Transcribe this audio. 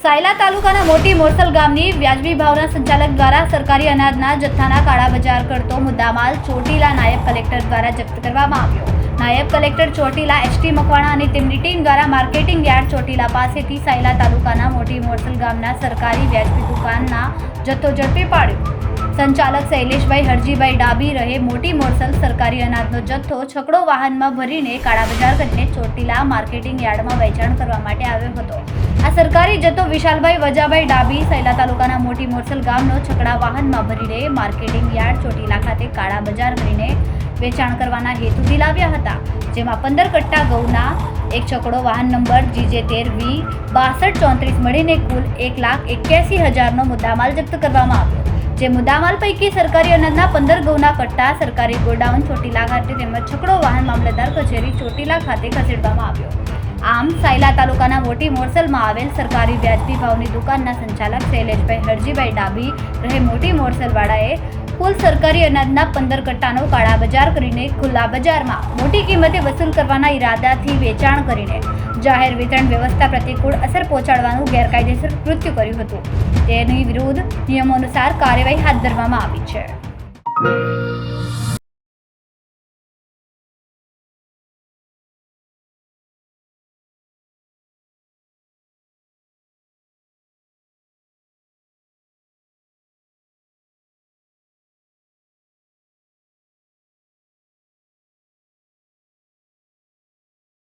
સાયલા તાલુકાના મોટી મોરસલ ગામની વ્યાજબી ભાવના સંચાલક દ્વારા સરકારી અનાજના જથ્થાના કાળા બજાર કરતો મુદ્દામાલ ચોટીલા નાયબ કલેક્ટર દ્વારા જપ્ત કરવામાં આવ્યો. નાયબ કલેક્ટર ચોટીલા એસટી મકવાણા અને તેમની ટીમ દ્વારા માર્કેટિંગ યાર્ડ ચોટીલા પાસેથી સાયલા તાલુકાના મોટી મોરસલ ગામના સરકારી વ્યાજબી દુકાનના જથ્થો ઝડપી પાડ્યો. સંચાલક શૈલેષભાઈ હરજીભાઈ ડાબી રહે મોટી મોરસલ સરકારી અનાજનો જથ્થો છકડો વાહનમાં ભરીને કાળા બજાર કરીને ચોટીલા માર્કેટિંગ યાર્ડમાં વેચાણ કરવા માટે આવ્યો હતો. આ સરકારી જથ્થો વિશાલભાઈ વજાભાઈ ડાબી સાયલા તાલુકાના મોટી મોરસલ ગામનો છકડા વાહનમાં ભરીને માર્કેટિંગ યાર્ડ ચોટીલા ખાતે કાળા બજાર કરીને વેચાણ કરવાના હેતુથી લાવ્યા હતા. જેમાં 15 કટ્ટા ઘઉંના એક છકડો વાહન નંબર GJ13V6234 મળીને કુલ 1,81,000નો મુદ્દામાલ જપ્ત કરવામાં આવ્યો. જે મુદ્દામાલ પૈકી સરકારી અનાજના 15 ઘઉંના કટ્ટા સરકારી ગોડાઉન ચોટીલા ખાતે તેમજ છકડો વાહન મામલતદાર કચેરી ચોટીલા ખાતે ખસેડવામાં આવ્યો. આમ સાયલા તાલુકાના મોટી મોરસલમાં આવેલ સરકારી વ્યાજબી ભાવની દુકાનના સંચાલક શૈલેષભાઈ હરજીભાઈ ડાબી રહે મોટી મોરસલવાળાએ કુલ સરકારી અનાજના 15 કટ્ટાનો કાળા બજાર કરીને ખુલ્લા બજારમાં મોટી કિંમતે વસૂલ કરવાના ઈરાદાથી વેચાણ કરીને જાહેર વિતરણ વ્યવસ્થા પ્રતિકૂળ અસર પહોંચાડવાનું ગેરકાયદેસર કૃત્ય કર્યું હતું. તેની વિરુદ્ધ નિયમો અનુસાર કાર્યવાહી હાથ ધરવામાં આવી છે.